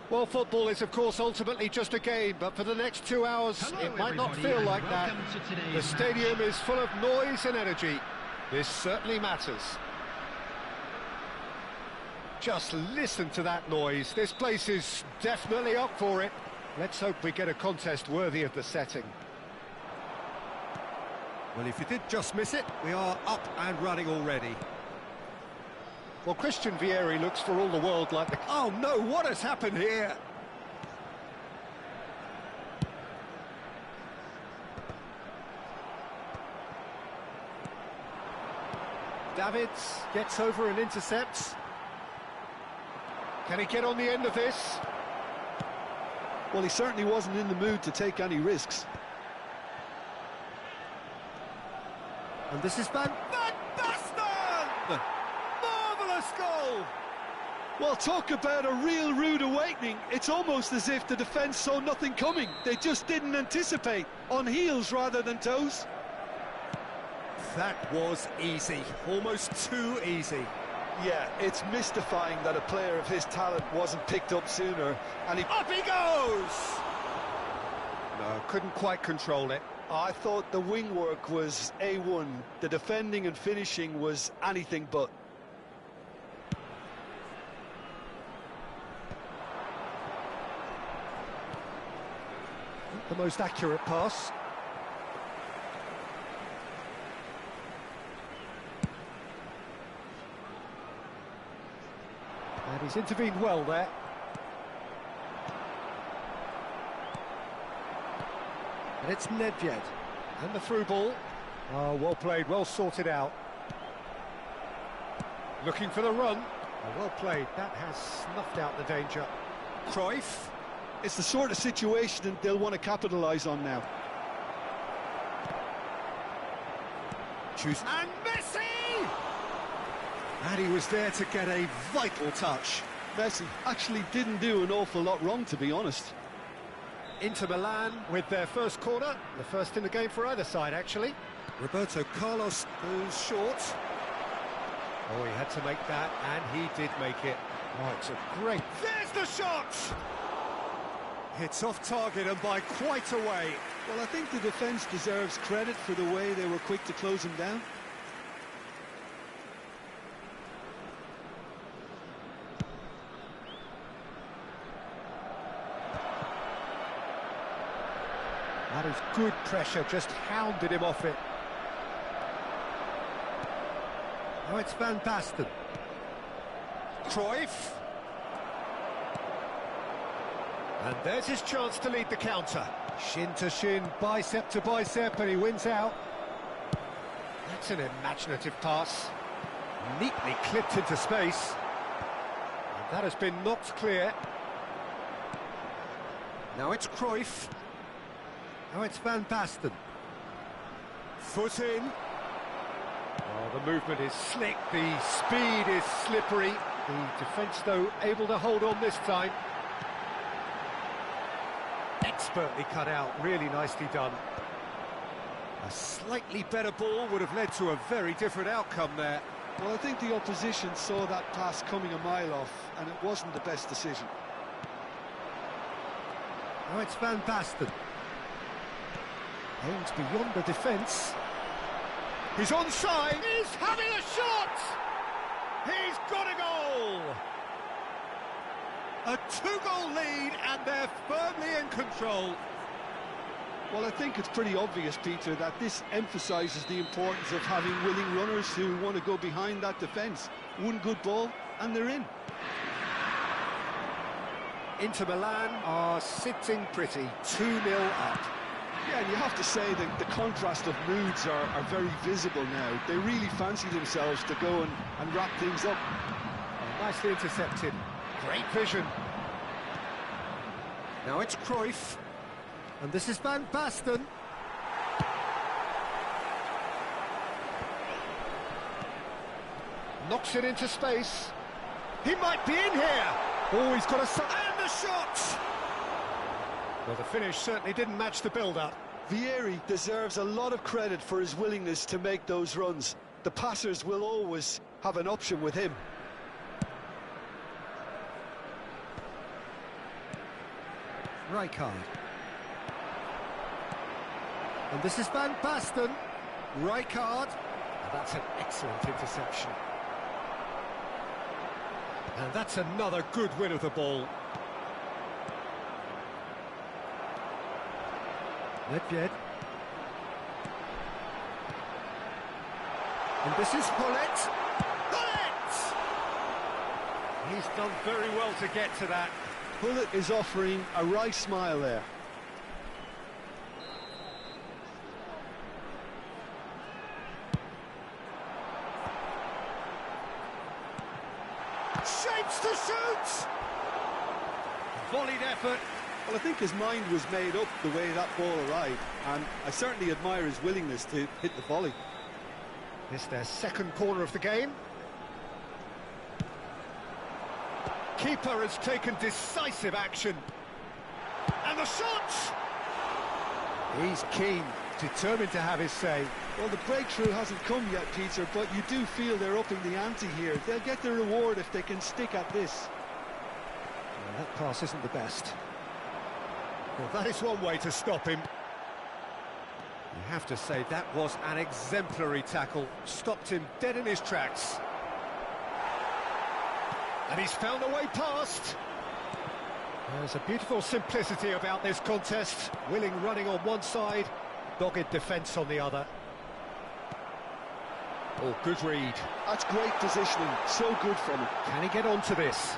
Well, football is, of course, ultimately just a game, but for the next 2 hours, it might not feel like that. The stadium is full of noise and energy. This certainly matters. Just listen to that noise. This place is definitely up for it. Let's hope we get a contest worthy of the setting. Well, if you did just miss it, we are up and running already. Well, Christian Vieri looks for all the world like the... Oh no, what has happened here? Davids gets over and intercepts. Can he get on the end of this? Well, he certainly wasn't in the mood to take any risks. And this is Van Basten! Marvellous goal! Well, talk about a real rude awakening. It's almost as if the defence saw nothing coming. They just didn't anticipate. On heels rather than toes. That was easy. Almost too easy. Yeah, it's mystifying that a player of his talent wasn't picked up sooner. And Up he goes! No, couldn't quite control it. I thought the wing work was A1. The defending and finishing was anything but. The most accurate pass. And he's intervened well there. And it's Nedved. And the through ball. Oh, well played, well sorted out. Looking for the run. Oh, well played, that has snuffed out the danger. Cruyff. It's the sort of situation they'll want to capitalise on now. And Messi! And he was there to get a vital touch. Messi actually didn't do an awful lot wrong, to be honest. Inter Milan with their first corner, the first in the game for either side, actually. Roberto Carlos goes short. Oh, he had to make that, and he did make it. Oh, it's a great... There's the shot! It's off target and by quite a way. Well, I think the defence deserves credit for the way they were quick to close him down. That is good pressure, just hounded him off it. Now it's Van Basten. Cruyff. And there's his chance to lead the counter. Shin to shin, bicep to bicep, and he wins out. That's an imaginative pass. Neatly clipped into space. And that has been knocked clear. Now it's Cruyff. Now it's Van Basten. Foot in. Oh, the movement is slick, the speed is slippery. The defence, though, able to hold on this time. Expertly cut out, really nicely done. A slightly better ball would have led to a very different outcome there. Well, I think the opposition saw that pass coming a mile off, and it wasn't the best decision. Now it's Van Basten. Aims beyond the defence. He's onside. He's having a shot! He's got a goal! A two-goal lead, and they're firmly in control. Well, I think it's pretty obvious, Peter, that this emphasises the importance of having willing runners who want to go behind that defence. One good ball, and they're in. Inter Milan are sitting pretty, 2-0 up. Yeah, and you have to say that the contrast of moods are very visible now. They really fancy themselves to go and wrap things up. Oh, nicely intercepted. Great vision. Now it's Cruyff. And this is Van Basten. Knocks it into space. He might be in here. Oh, he's got a... And the shot! Well, the finish certainly didn't match the build-up. Vieri deserves a lot of credit for his willingness to make those runs. The passers will always have an option with him. Rijkaard. And this is Van Basten. Rijkaard. And that's an excellent interception. And that's another good win of the ball. Nedved. And this is Hullet. Hullet! He's done very well to get to that. Hullet is offering a right smile there. Shapes to shoot! Volleyed effort. Well, I think his mind was made up the way that ball arrived, and I certainly admire his willingness to hit the volley. It's their second corner of the game. Keeper has taken decisive action. And the shot! He's keen, determined to have his say. Well, the breakthrough hasn't come yet, Peter, but you do feel they're upping the ante here. They'll get the reward if they can stick at this. Well, that pass isn't the best. Well, that is one way to stop him. You have to say that was an exemplary tackle. Stopped him dead in his tracks. And he's found a way past. There's a beautiful simplicity about this contest. Willing running on one side, dogged defence on the other. Oh, good read. That's great positioning, so good from him. Can he get onto this?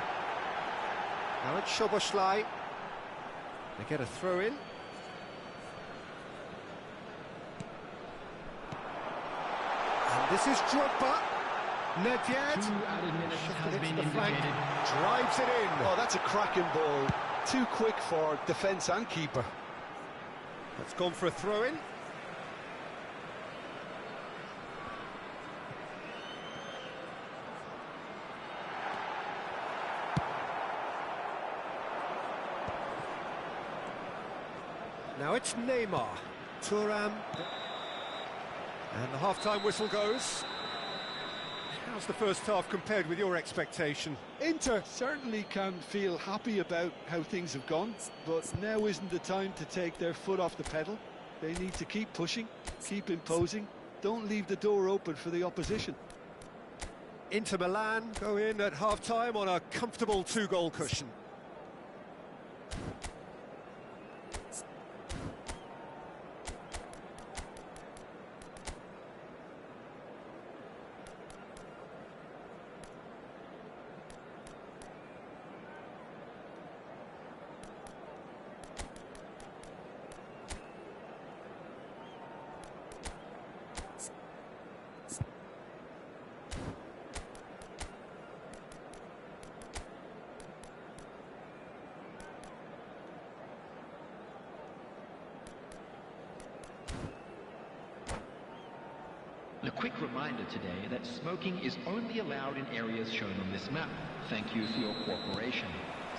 Now it's Szoboszlai. They get a throw in. And this is Drogba. Nedved. 2 added minutes has been the flank. indicated. Drives it in. Oh, that's a cracking ball. Too quick for defence and keeper. That's gone for a throw in. Now it's Neymar. Thuram. And the half-time whistle goes. How's the first half compared with your expectation? Inter certainly can feel happy about how things have gone, but now isn't the time to take their foot off the pedal. They need to keep pushing, keep imposing, don't leave the door open for the opposition. Inter Milan go in at half-time on a comfortable 2-goal cushion. A quick reminder today that smoking is only allowed in areas shown on this map. Thank you for your cooperation.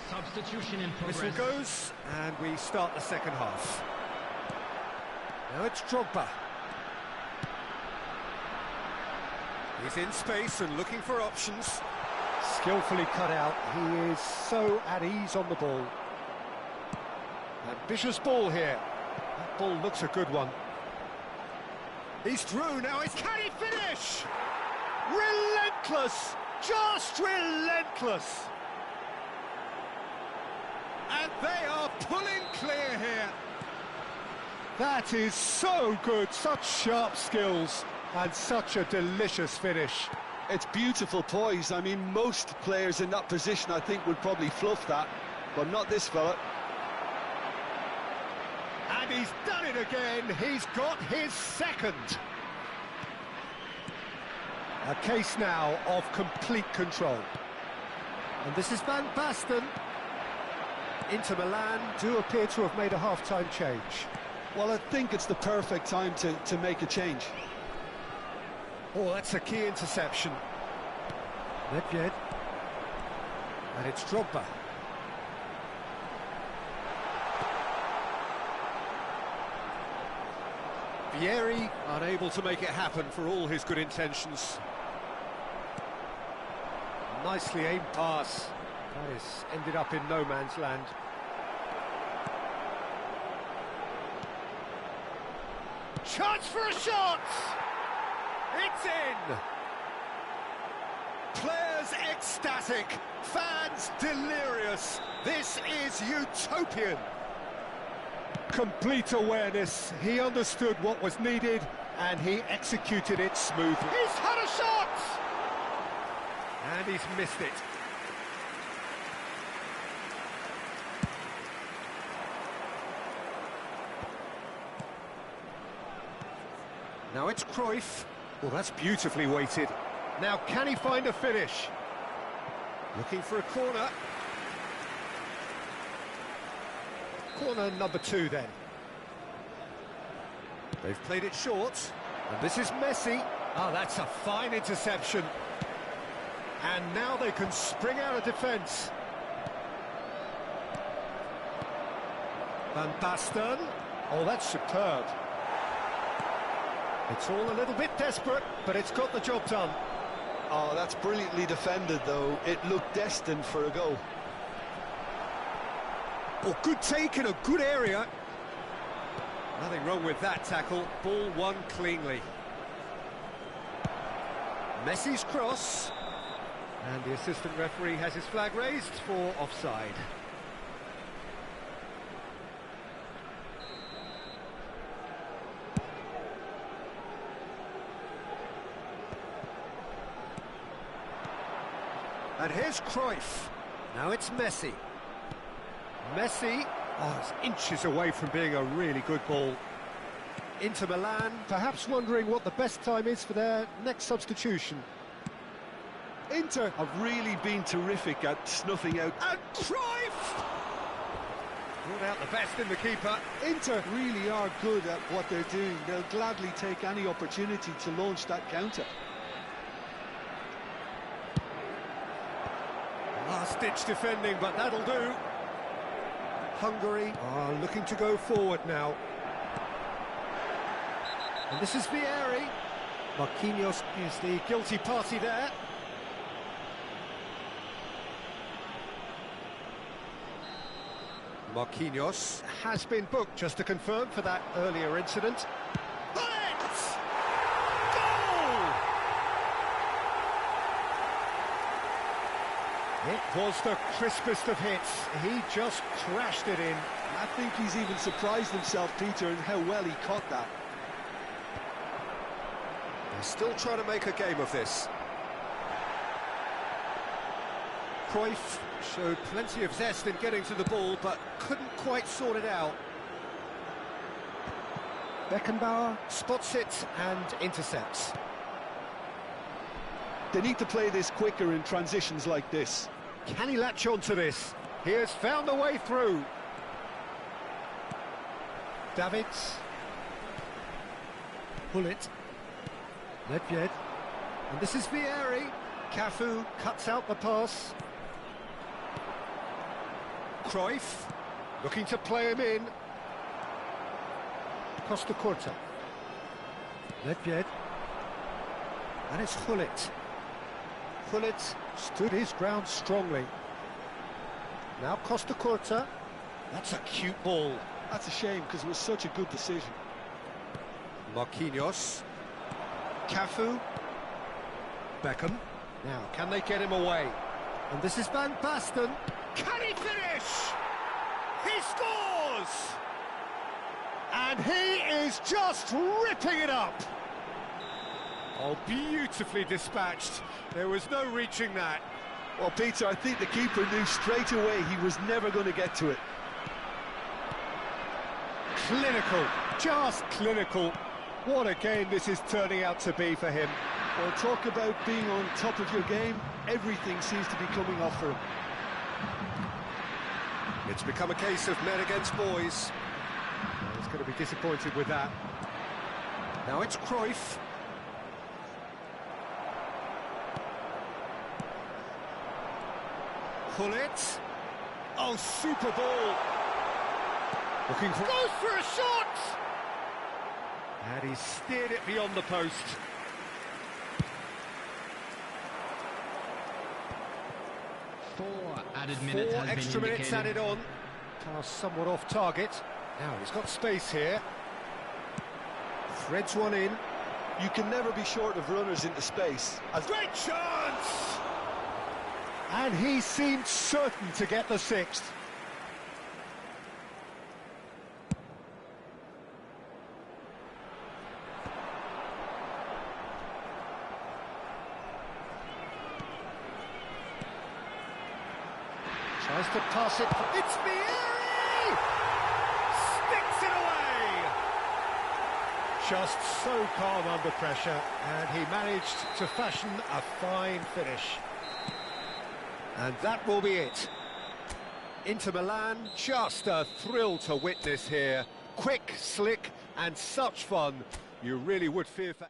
Substitution in progress. Whistle goes, and we start the second half. Now it's Drogba. He's in space and looking for options. Skillfully cut out. He is so at ease on the ball. Ambitious ball here. That ball looks a good one. He's through now. Can he finish? Relentless, just relentless. And they are pulling clear here. That is so good. Such sharp skills and such a delicious finish. It's beautiful poise. I mean, most players in that position, I think, would probably fluff that, but not this fella. And he's done it again. He's got his second. A case now of complete control. And this is Van Basten. Inter Milan do appear to have made a half-time change. Well, I think it's the perfect time to make a change. Oh, that's a key interception. Nedved. And it's Drogba. Vieri unable to make it happen for all his good intentions. Nicely aimed pass. That is ended up in no man's land. Chance for a shot! It's in! Players ecstatic, fans delirious. This is utopian. Complete awareness. He understood what was needed and he executed it smoothly. He's had a shot! And he's missed it. Now it's Cruyff. Well, that's beautifully weighted. Now, can he find a finish? Looking for a corner. Corner number 2, then. They've played it short. And this is Messi. Oh, that's a fine interception. And now they can spring out of defence. Van Basten. Oh, that's superb. It's all a little bit desperate, but it's got the job done. Oh, that's brilliantly defended, though. It looked destined for a goal. Oh, good take in a good area. Nothing wrong with that tackle. Ball won cleanly. Messi's cross. And the assistant referee has his flag raised for offside. And here's Cruyff. Now it's Messi. Messi, oh, it's inches away from being a really good ball. Inter Milan, perhaps wondering what the best time is for their next substitution. Inter have really been terrific at snuffing out. And Cruyff! Brought out the best in the keeper. Inter really are good at what they're doing. They'll gladly take any opportunity to launch that counter. Last-ditch defending, but that'll do. Hungary are looking to go forward now. And this is Vieri. Marquinhos is the guilty party there. Marquinhos has been booked, just to confirm, for that earlier incident. Let's go! It was the crispest of hits. He just crashed it in. I think he's even surprised himself, Peter, in how well he caught that. They're still trying to make a game of this. Cruyff showed plenty of zest in getting to the ball, but couldn't quite sort it out. Beckenbauer spots it and intercepts. They need to play this quicker in transitions like this. Can he latch on to this? He has found the way through. Davids. Bullet. Nedved. And this is Vieri. Cafu cuts out the pass. Cruyff looking to play him in. Costa Curta. Nedved. And it's Hullet. Hullet stood his ground strongly. Now Costa Curta. That's a cute ball. That's a shame, because it was such a good decision. Marquinhos. Cafu. Beckham. Now, can they get him away? And this is Van Basten. Can he finish? He scores! And he is just ripping it up. Oh, beautifully dispatched. There was no reaching that. Well, Peter, I think the keeper knew straight away he was never going to get to it. Clinical, just clinical. What a game this is turning out to be for him. Well, talk about being on top of your game. Everything seems to be coming off for him. It's become a case of men against boys. He's going to be disappointed with that. Now it's Cruyff. Hullet. Oh, super ball. Looking for... Goes for a shot! And he steered it beyond the post. Four added minutes Four has extra been minutes indicated. added on. Pass somewhat off target. Now he's got space here. Threads one in. You can never be short of runners into space. Great chance! And he seemed certain to get the sixth. Tries to pass it. It's Vieri! Sticks it away! Just so calm under pressure, and he managed to fashion a fine finish. And that will be it. Inter Milan, just a thrill to witness here. Quick, slick, and such fun. You really would fear for...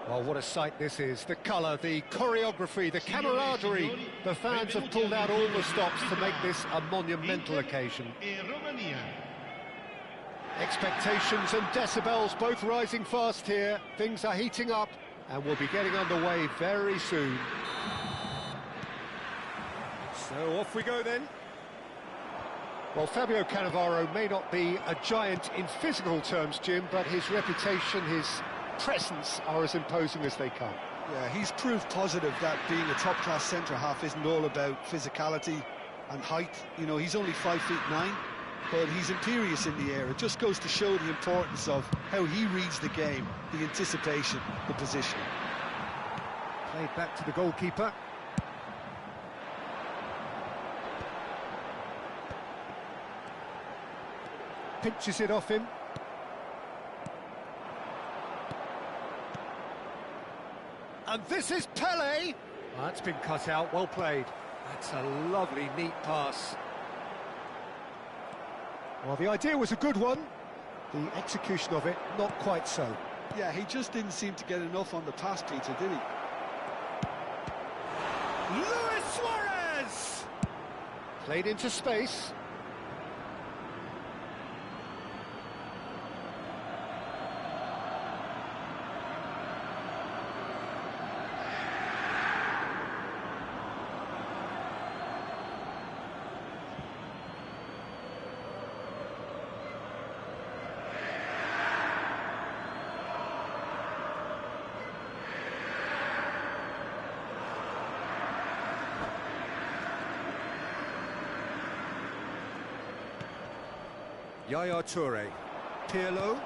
Well, what a sight this is. The colour, the choreography, the camaraderie. The fans have pulled out all the stops to make this a monumental occasion. Expectations and decibels both rising fast here. Things are heating up and we'll be getting underway very soon. So off we go then. Well, Fabio Cannavaro may not be a giant in physical terms, Jim, but his reputation, his presence are as imposing as they come. Yeah, he's proved positive that being a top-class centre-half isn't all about physicality and height. You know, he's only 5'9", but he's imperious in the air. It just goes to show the importance of how he reads the game, the anticipation, the positioning. Played back to the goalkeeper. Pinches it off him. And this is Pele. Oh, that's been cut out, well played. That's a lovely, neat pass. Well, the idea was a good one. The execution of it, not quite so. Yeah, he just didn't seem to get enough on the pass, Peter, did he? Luis Suarez! Played into space. Yaya Toure. Pirlo.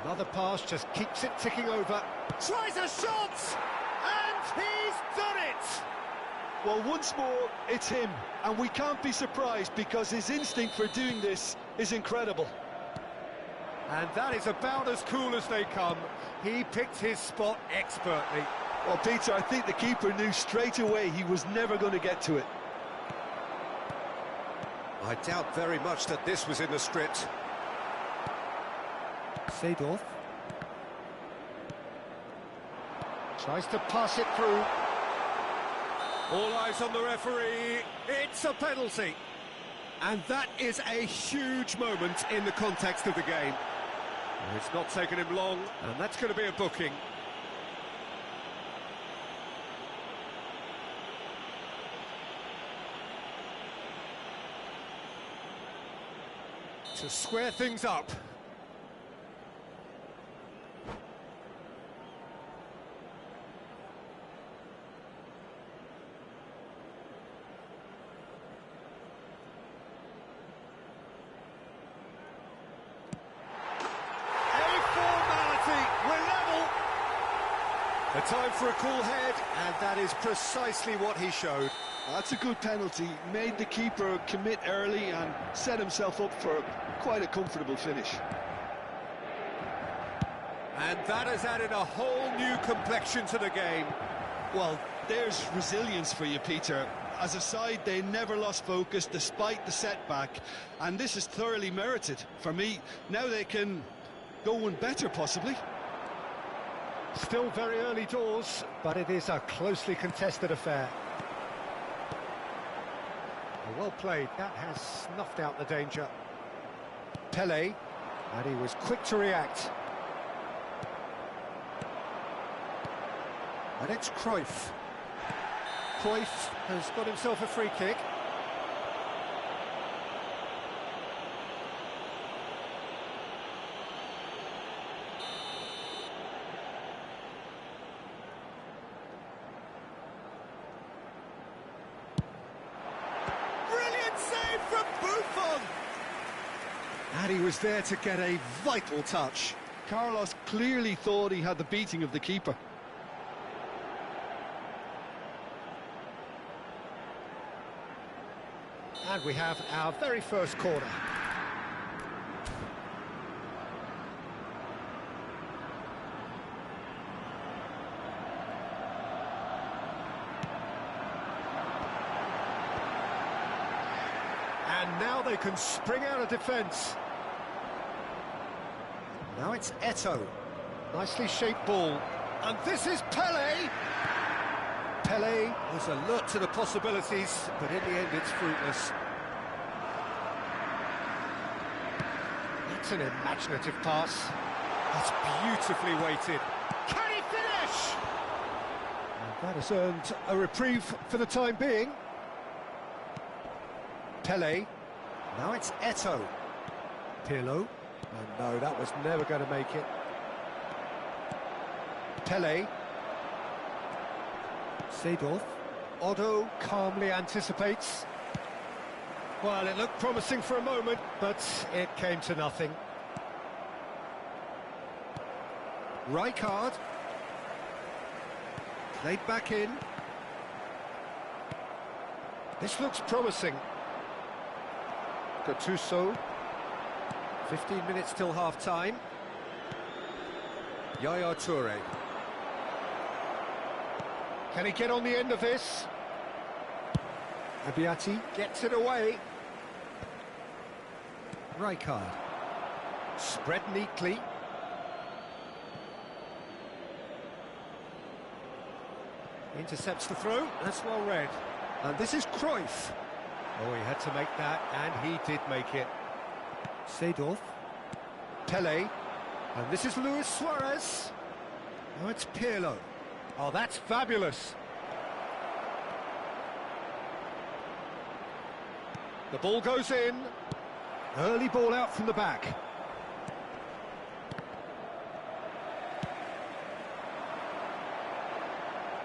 Another pass, just keeps it ticking over. Tries a shot! And he's done it! Well, once more, it's him. And we can't be surprised because his instinct for doing this is incredible. And that is about as cool as they come. He picked his spot expertly. Well, Peter, I think the keeper knew straight away he was never going to get to it. I doubt very much that this was in the script. Seedorf. Tries to pass it through. All eyes on the referee. It's a penalty. And that is a huge moment in the context of the game. It's not taken him long, and that's going to be a booking. To square things up. A time for a cool head, and that is precisely what he showed. That's a good penalty. Made the keeper commit early and set himself up for quite a comfortable finish. And that has added a whole new complexion to the game. Well, there's resilience for you, Peter. As a side, they never lost focus despite the setback, and this is thoroughly merited. For me, now they can go one better, possibly. Still very early doors, but it is a closely contested affair. Well played, that has snuffed out the danger. Pele, and he was quick to react. And it's Cruyff. Cruyff has got himself a free kick. And he was there to get a vital touch. Carlos clearly thought he had the beating of the keeper. And we have our very first corner. And now they can spring out of defence. Now it's Eto'o. Nicely shaped ball. And this is Pele. Pele was alert to the possibilities, but in the end it's fruitless. That's an imaginative pass. That's beautifully weighted. Can he finish? And that has earned a reprieve for the time being. Pele. Now it's Eto'o. Pirlo. And no, that was never going to make it. Pele. Seedorf. Otto calmly anticipates. Well, it looked promising for a moment, but it came to nothing. Rijkaard. Played back in. This looks promising. Gattuso. 15 minutes till half-time. Yaya Toure. Can he get on the end of this? Abbiati gets it away. Rijkaard. Spread neatly. Intercepts the throw. That's well read. And this is Cruyff. Oh, he had to make that, and he did make it. Seedorf. Pele. And this is Luis Suarez. Now it's Pirlo. Oh, that's fabulous. The ball goes in. Early ball out from the back.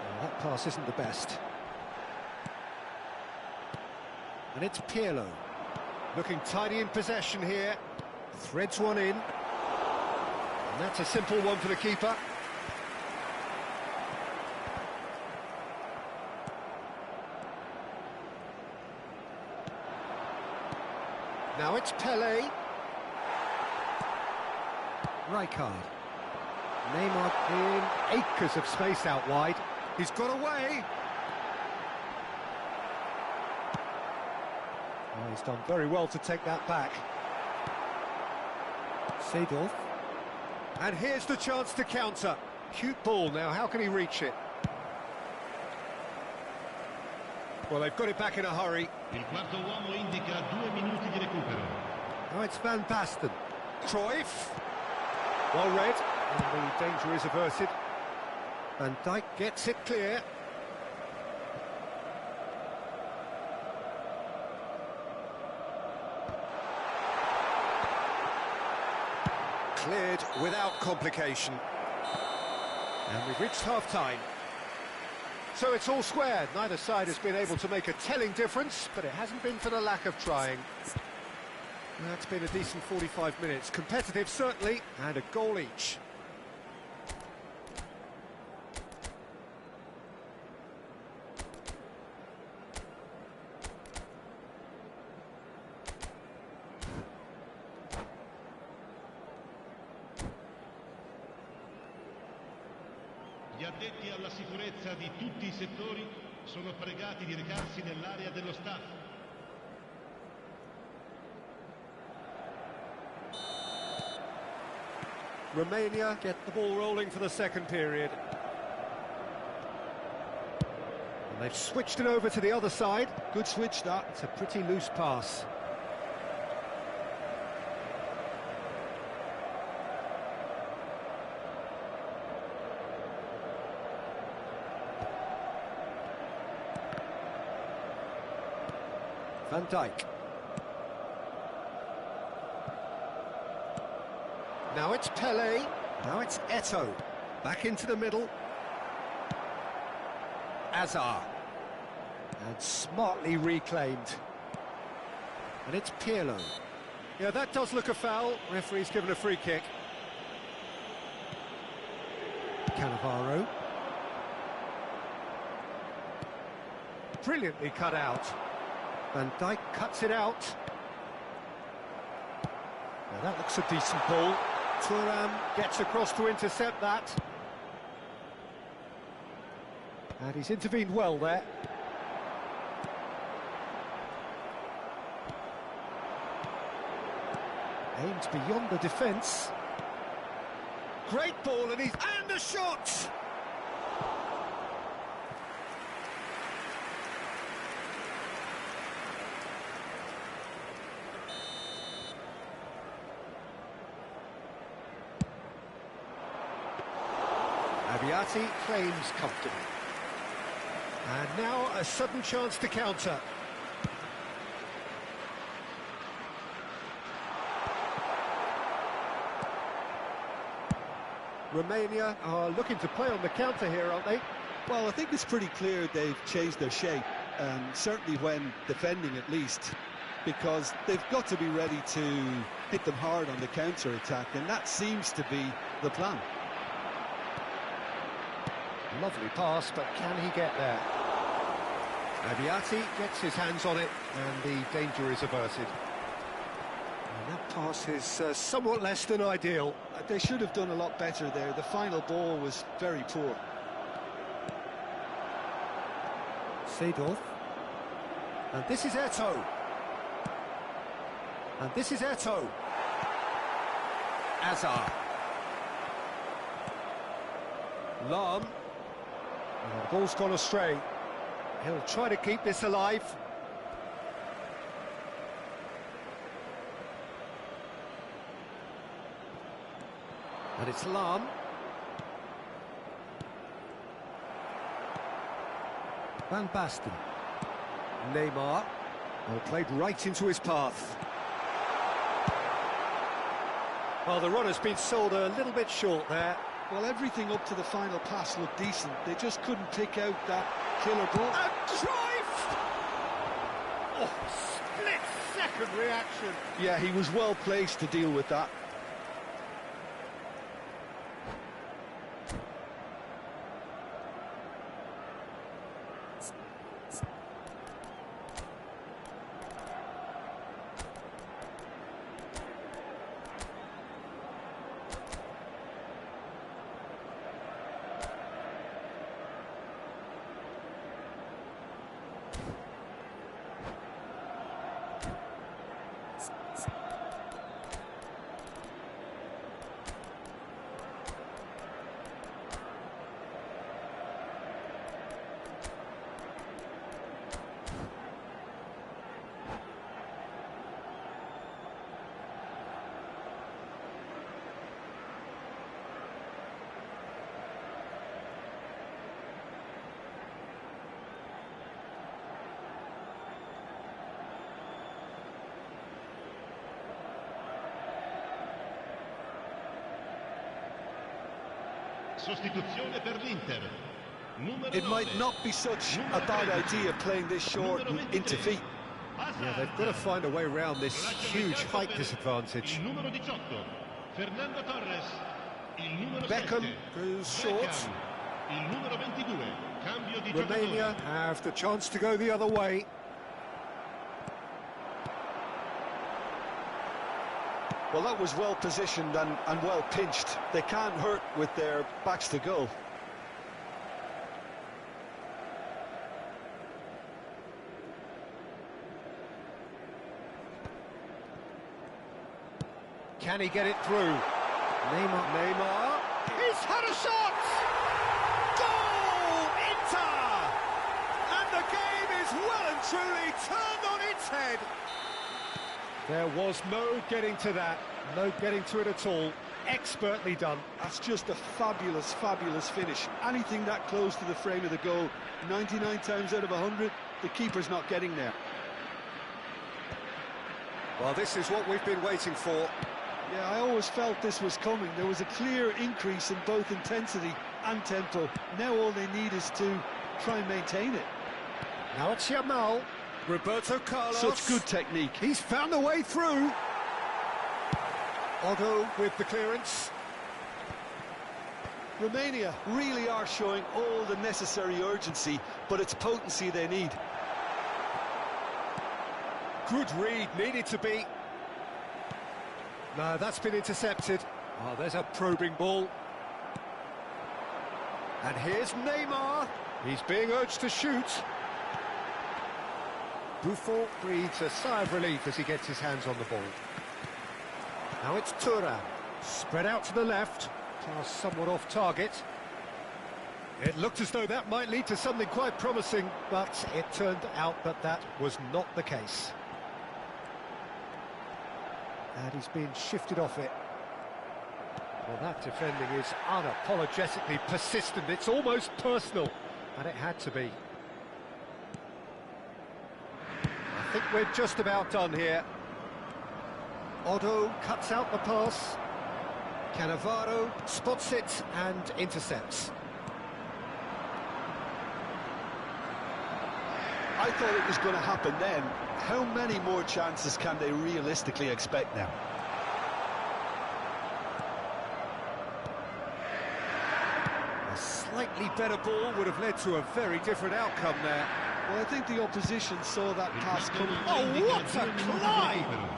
Well, that pass isn't the best. And it's Pirlo. Looking tidy in possession here. Threads one in. And that's a simple one for the keeper. Now it's Pele. Rijkaard. Neymar in acres of space out wide. He's got away. Oh, he's done very well to take that back. Seedorf. And here's the chance to counter. Cute ball now, how can he reach it? Well, they've got it back in a hurry. Il quarto uomo indica 2 minuti di recupero. Now it's Van Basten. Cruyff. Well read, and the danger is averted. Van Dijk gets it clear. Cleared without complication. And we've reached half-time. So it's all square. Neither side has been able to make a telling difference, but it hasn't been for the lack of trying. That's been a decent 45 minutes. Competitive, certainly, and a goal each. Gli addetti alla sicurezza di tutti i settori sono pregati di recarsi nell'area dello staff. Romania get the ball rolling for the second period. And they've switched it over to the other side. Good switch, that. It's a pretty loose pass. Van Dijk. Now it's Pele. Now it's Eto'o. Back into the middle. Azar. And smartly reclaimed. And it's Pirlo. Yeah, that does look a foul. Referee's given a free kick. Cannavaro. Brilliantly cut out. Van Dijk cuts it out. Now that looks a decent ball. Thuram gets across to intercept that. And he's intervened well there. Aimed beyond the defence. Great ball, and a shot! Abbiati claims comfortably. And now a sudden chance to counter. Romania are looking to play on the counter here, aren't they? Well, I think it's pretty clear they've changed their shape, certainly when defending at least. because they've got to be ready to hit them hard on the counter-attack, and that seems to be the plan. Lovely pass, but can he get there? Abiati gets his hands on it, and the danger is averted. And that pass is somewhat less than ideal. They should have done a lot better there. The final ball was very poor. Seedorf. And this is Eto'o. And this is Eto'o. Azar. Lam. Oh, the ball's gone astray. He'll try to keep this alive. And it's Lam. Van Basten. Neymar. Well, played right into his path. Well, the runner's been sold a little bit short there. Well, everything up to the final pass looked decent. They just couldn't pick out that killer ball. And Cruyff! Oh, split-second reaction. Yeah, he was well placed to deal with that. Sostituzione per l'Inter. It might not be such a bad idea playing this short and into feet. Yeah, they've got to find a way around this huge height disadvantage. Il numero 18, Fernando Torres. Il numero Beckham 7, goes short. Beckham. Il numero 22, cambio di Romania giocatore. have the chance to go the other way. Well, that was well positioned and well pinched. They can't hurt with their backs to goal. Can he get it through? Neymar. He's had a shot! Goal! Inter! And the game is well and truly turned on its head. There was no getting to that, no getting to it at all. Expertly done. That's just a fabulous, fabulous finish. Anything that close to the frame of the goal, 99 times out of 100, the keeper's not getting there. Well, this is what we've been waiting for. Yeah, I always felt this was coming. There was a clear increase in both intensity and tempo. Now all they need is to try and maintain it. Now it's Yamal. Roberto Carlos. Such good technique. He's found a way through. Otto with the clearance. Romania really are showing all the necessary urgency, but it's potency they need. Good read, needed to be. No, that's been intercepted. Oh, there's a probing ball. And here's Neymar. He's being urged to shoot. Buffon breathes a sigh of relief as he gets his hands on the ball. Now it's Thuram. Spread out to the left. Pass somewhat off target. It looked as though that might lead to something quite promising, but it turned out that that was not the case. And he's been shifted off it. Well, that defending is unapologetically persistent. It's almost personal, and it had to be. I think we're just about done here. Otto cuts out the pass. Cannavaro spots it and intercepts. I thought it was going to happen then. How many more chances can they realistically expect now? A slightly better ball would have led to a very different outcome there. Well, I think the opposition saw that pass coming. Oh, what a climb!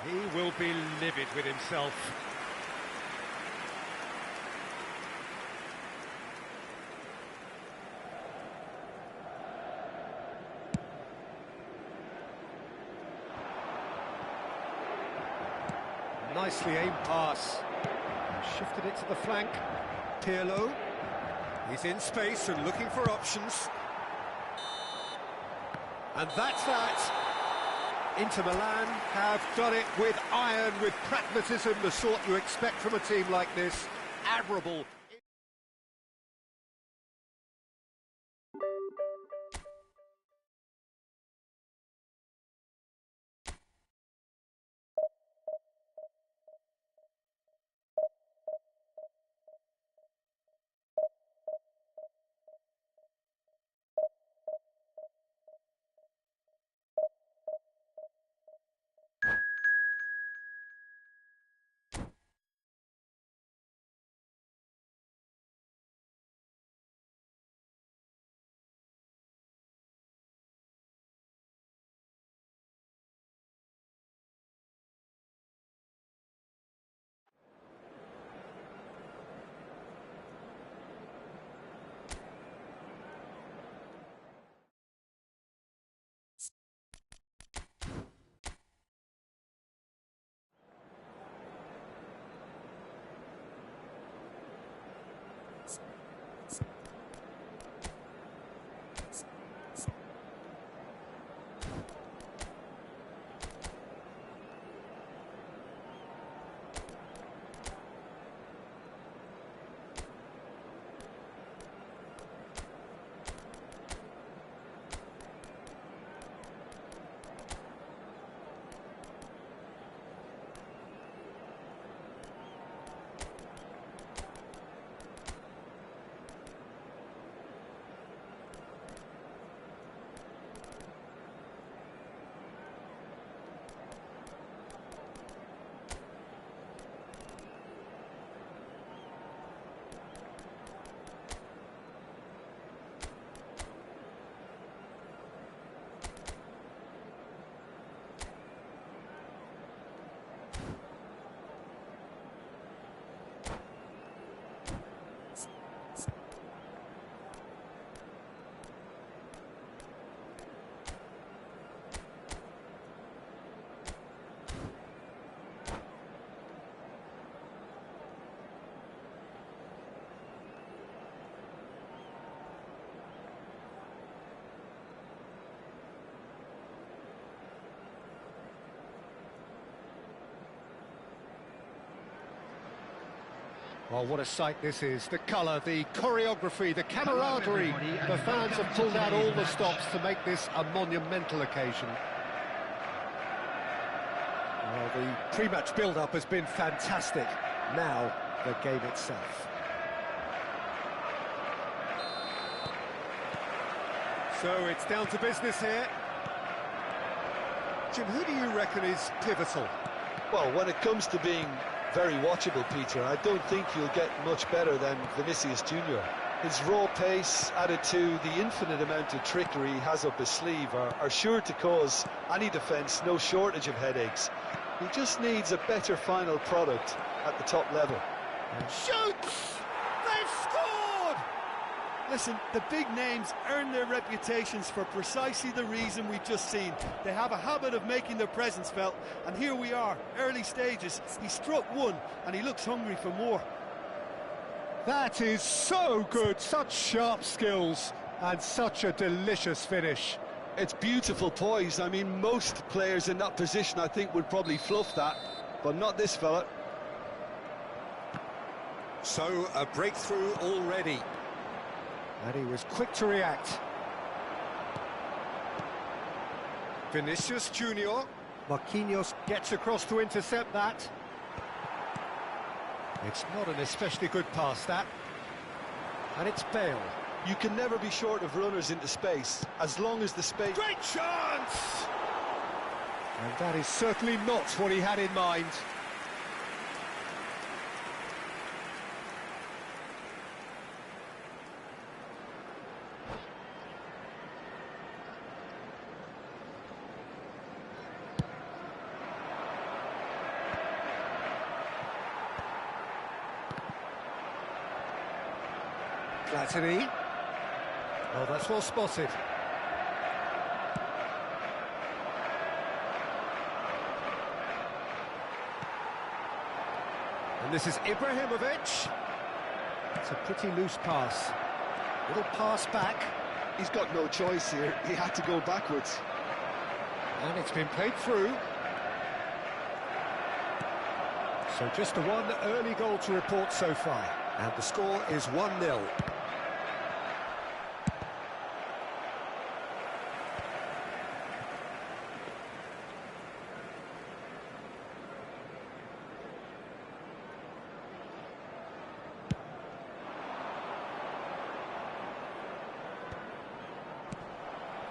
He will be livid with himself. Nicely aimed pass. Shifted it to the flank. Pirlo. He's in space and looking for options. And that's that. Inter Milan have done it with iron, with pragmatism, the sort you expect from a team like this. Admirable. Well, what a sight this is. The colour, the choreography, the camaraderie. The fans have pulled out all the stops to make this a monumental occasion. Well, the pre-match build-up has been fantastic. Now, the game itself. So it's down to business here. Jim, who do you reckon is pivotal? Well, when it comes to being very watchable, Peter, I don't think you'll get much better than Vinicius Junior. His raw pace, added to the infinite amount of trickery he has up his sleeve, are sure to cause any defence no shortage of headaches. He just needs a better final product at the top level. And shoots! They've scored! Listen, the big names earn their reputations for precisely the reason we've just seen. They have a habit of making their presence felt, and here we are, early stages. He struck one, and he looks hungry for more. That is so good, such sharp skills, and such a delicious finish. It's beautiful poise. I mean, most players in that position, I think, would probably fluff that, but not this fella. So, a breakthrough already. And he was quick to react. Vinicius Junior. Marquinhos gets across to intercept that. It's not an especially good pass, that. And it's Bale. You can never be short of runners into space, as long as the space... Great chance! And that is certainly not what he had in mind. Platini. Oh, that's well spotted. And this is Ibrahimovic. It's a pretty loose pass. Little pass back. He's got no choice here. He had to go backwards. And it's been played through. So just the one early goal to report so far. And the score is 1-0.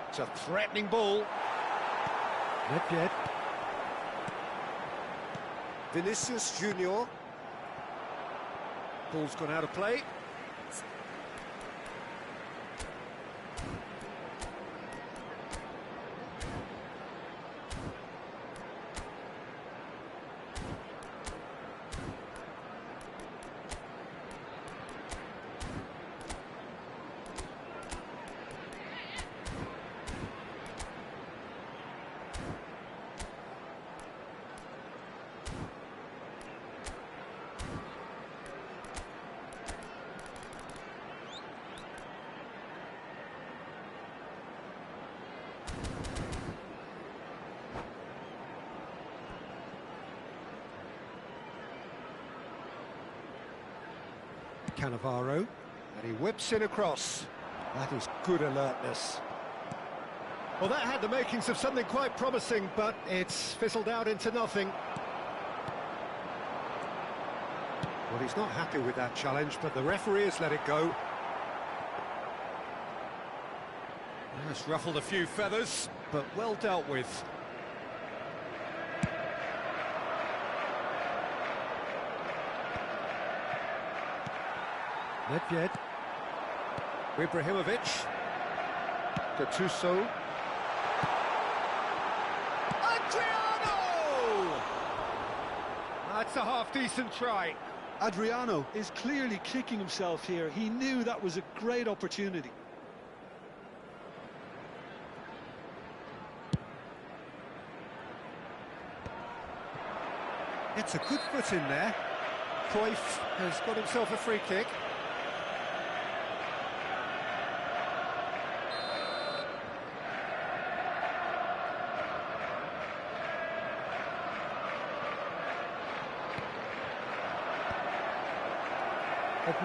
It's a threatening ball. Not yet. Vinicius Junior. Ball's gone out of play. Cannavaro, and he whips in across. That is good alertness. Well, that had the makings of something quite promising, but it's fizzled out into nothing. Well, he's not happy with that challenge, but the referee has let it go. It's ruffled a few feathers, but well dealt with. Nedved, Ibrahimovic, Gattuso, Adriano! That's a half-decent try. Adriano is clearly kicking himself here. He knew that was a great opportunity. It's a good foot in there. Cruyff has got himself a free kick.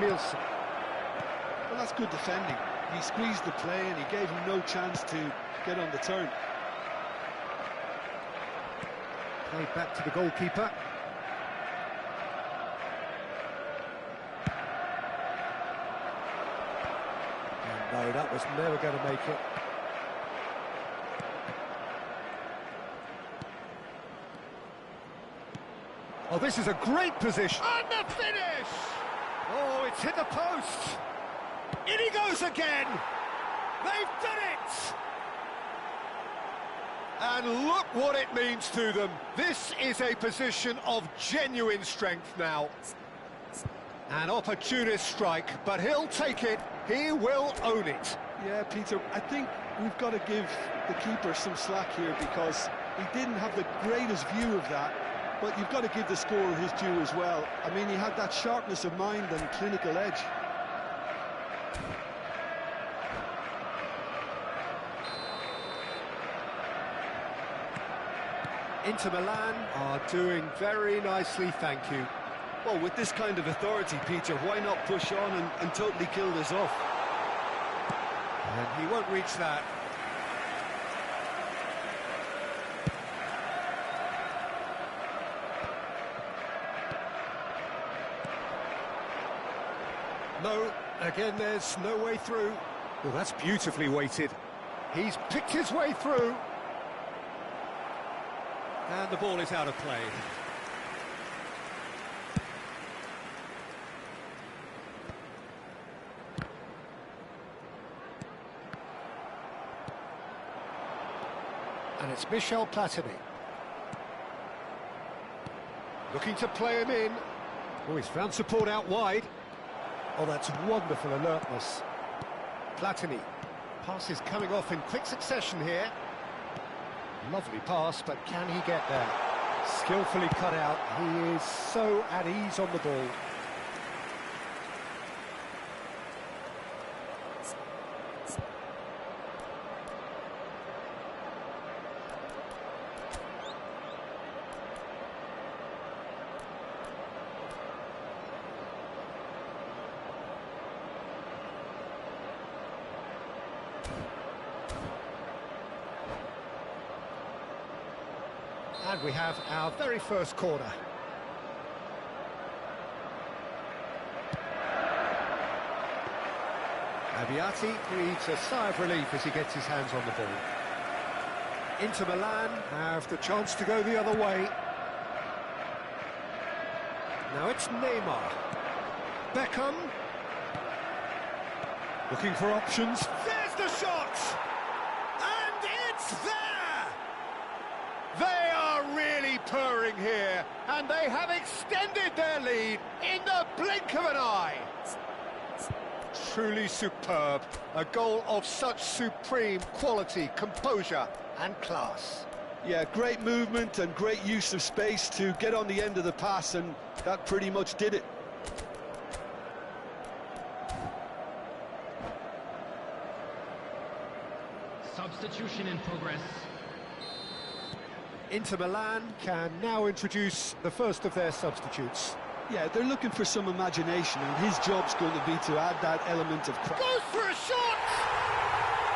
Nielsen. Well, that's good defending. He squeezed the play and he gave him no chance to get on the turn. Played back to the goalkeeper. And no, that was never going to make it. Oh, this is a great position. And the finish! Oh, it's hit the post. In he goes again. They've done it. And look what it means to them. This is a position of genuine strength now. An opportunist strike, but he'll take it. He will own it. Yeah, Peter, I think we've got to give the keeper some slack here because he didn't have the greatest view of that. But you've got to give the scorer his due as well. I mean, he had that sharpness of mind and clinical edge. Inter Milan are doing very nicely, thank you. Well, with this kind of authority, Peter, why not push on and totally kill this off? And he won't reach that. No, Again, there's no way through. Well, that's beautifully weighted. He's picked his way through. And the ball is out of play. And it's Michel Platini. Looking to play him in. Oh, he's found support out wide. Oh, that's wonderful alertness. Platini. Pass is coming off in quick succession here. Lovely pass, but can he get there? Skillfully cut out. He is so at ease on the ball. And we have our very first corner. Abiati breathes a sigh of relief as he gets his hands on the ball. Inter Milan have the chance to go the other way. Now it's Neymar. Beckham. Looking for options. There's the shot! And it's there! They are really purring here, and they have extended their lead in the blink of an eye. Truly superb. A goal of such supreme quality, composure and class. Yeah, great movement and great use of space to get on the end of the pass, and that pretty much did it. Substitution in progress. Inter Milan can now introduce the first of their substitutes. Yeah, they're looking for some imagination, and his job's going to be to add that element of... Goes for a shot!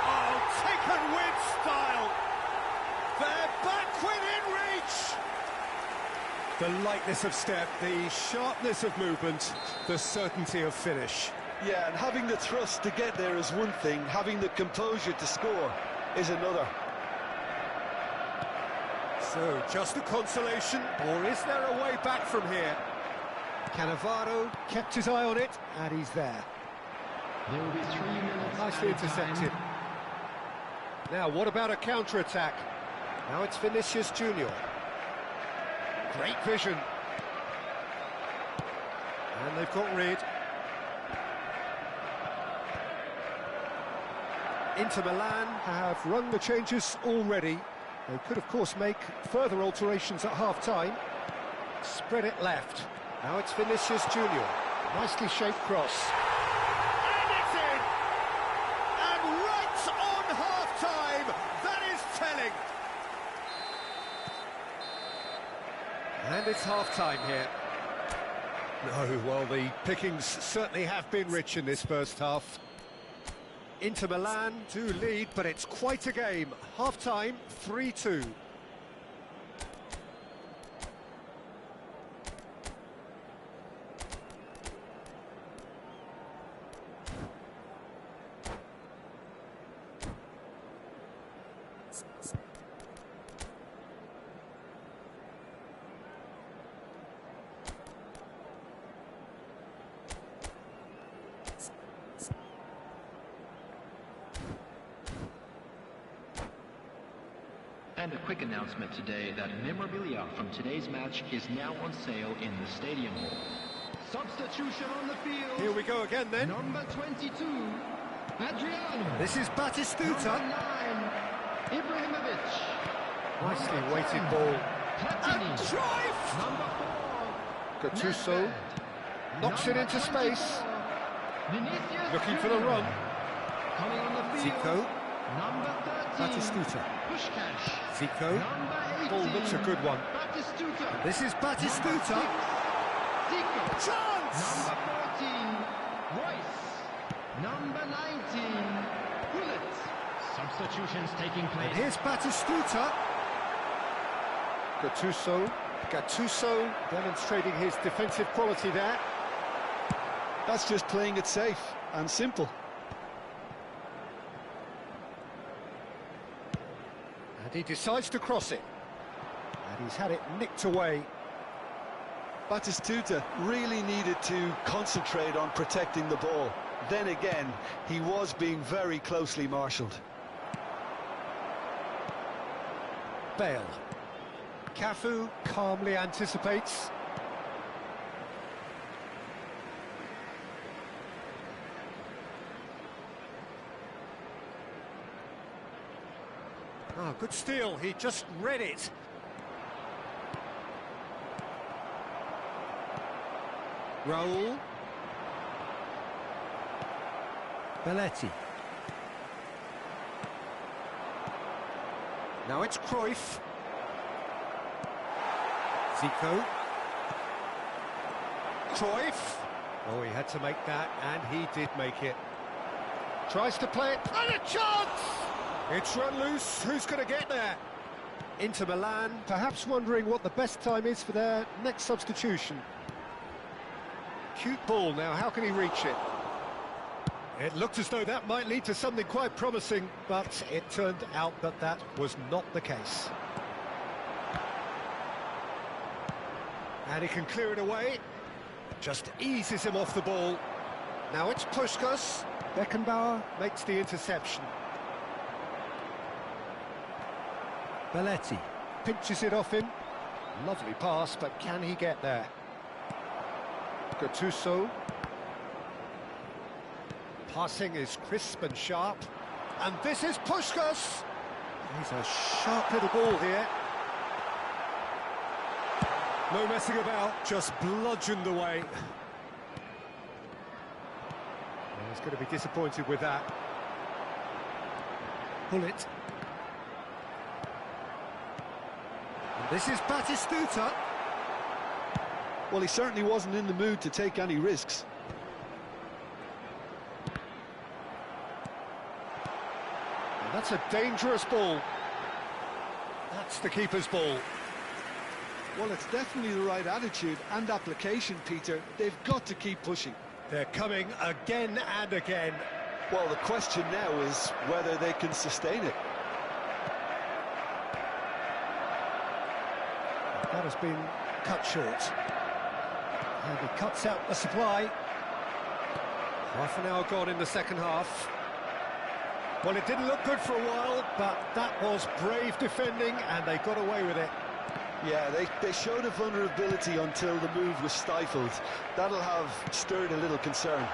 Oh, taken with style! They're back within reach! The lightness of step, the sharpness of movement, the certainty of finish. Yeah, and having the thrust to get there is one thing, having the composure to score is another. So, just a consolation, or is there a way back from here? Cannavaro kept his eye on it, and he's there. There will be 3 minutes. Nicely intercepted. Now, what about a counter-attack? Now it's Vinicius Junior. Great vision. And they've got rid. Inter Milan have run the changes already. They could, of course, make further alterations at half-time. Spread it left. Now it's Vinicius Junior. Nicely shaped cross. And it's in! And right on half-time! That is telling! And it's half-time here. No, well, the pickings certainly have been rich in this first half. Inter Milan do lead, but it's quite a game. Half-time, 3-2. And a quick announcement today that memorabilia from today's match is now on sale in the stadium hall. Substitution on the field. Here we go again then. Number 22, Adriano. This is Batistuta. Number 9, Ibrahimovic. Nicely weighted ball. Platini. And drive! Number 4, Gattuso Nedved. knocks it into space. Vinicius Looking for the run. Coming on the field. Zico. Number 13, Batistuta. Pushkash. Zico. Number 18, Ball looks a good one. Batistuta. This is Batistuta. Zico. Chance! Number 14, Royce. Number 19, Bullet. Substitutions taking And place. here's Batistuta. Gattuso demonstrating his defensive quality there. That's just playing it safe. and simple. And he decides to cross it. And he's had it nicked away. Batistuta really needed to concentrate on protecting the ball. Then again, he was being very closely marshalled. Bale. Cafu calmly anticipates. Oh, good steal, he just read it. Raul. Belletti. Now it's Cruyff. Zico. Cruyff. Oh, he had to make that, and he did make it. Tries to play it, and a chance! It's run loose, who's going to get there? Inter Milan, perhaps wondering what the best time is for their next substitution. Cute ball now, how can he reach it? It looked as though that might lead to something quite promising, but it turned out that that was not the case. And he can clear it away. Just eases him off the ball. Now it's Puskás. Beckenbauer makes the interception. Belletti pinches it off him. Lovely pass, but can he get there? Gattuso. Passing is crisp and sharp. And this is Puskás. He's a sharp little ball here. No messing about, just bludgeoned away. Well, he's going to be disappointed with that. Pull it. And this is Batistuta. Well, he certainly wasn't in the mood to take any risks. And that's a dangerous ball. That's the keeper's ball. Well, it's definitely the right attitude and application, Peter. They've got to keep pushing. They're coming again and again. Well, the question now is whether they can sustain it. That has been cut short. And he cuts out the supply. Half an hour gone in the second half. Well, it didn't look good for a while, but that was brave defending, and they got away with it. Yeah, they showed a vulnerability until the move was stifled. That'll have stirred a little concern.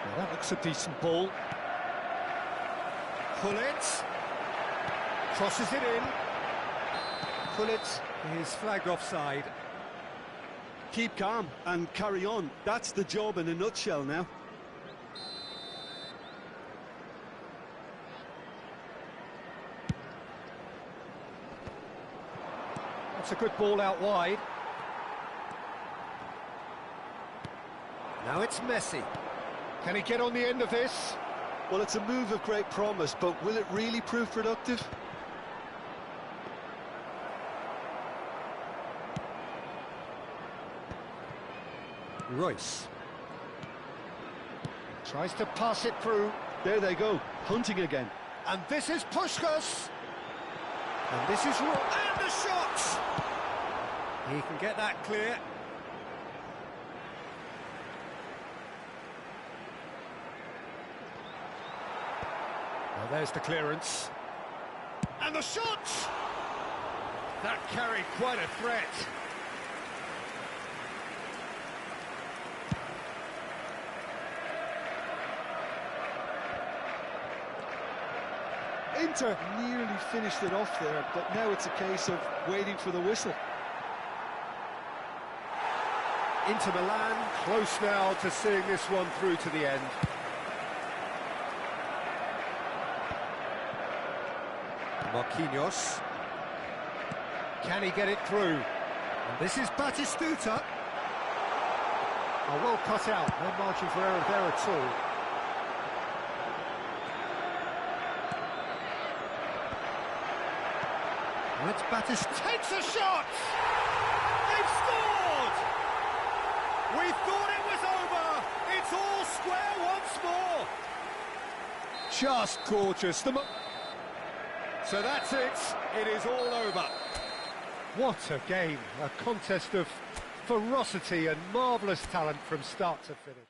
Well, that looks a decent ball. Pull it. Crosses it in. Pull it is flagged offside. Keep calm and carry on. That's the job in a nutshell now. That's a good ball out wide. Now it's Messi. Can he get on the end of this? Well, it's a move of great promise, but will it really prove productive? Royce. Tries to pass it through. There they go, hunting again. And this is Puskás. And this is Royce. And the shot! He can get that clear. Well, there's the clearance. And the shot! That carried quite a threat. Inter nearly finished it off there, but now it's a case of waiting for the whistle. Inter Milan close now to seeing this one through to the end. Marquinhos. Can he get it through? And this is Batistuta. Oh, well cut out, no margin for error there at all. And it's Batistuta. Takes a shot! They've scored! We thought it was over! square once more. Just gorgeous. So that's it. It is all over. What a game. A contest of ferocity and marvellous talent from start to finish.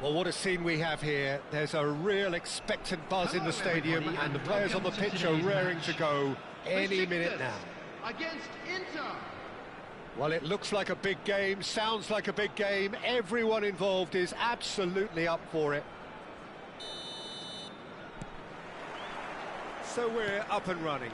Well, what a scene we have here. There's a real expectant buzz in the stadium, and the players on the pitch are raring to go any minute now. Against Inter. Well, it looks like a big game, sounds like a big game. Everyone involved is absolutely up for it. So we're up and running.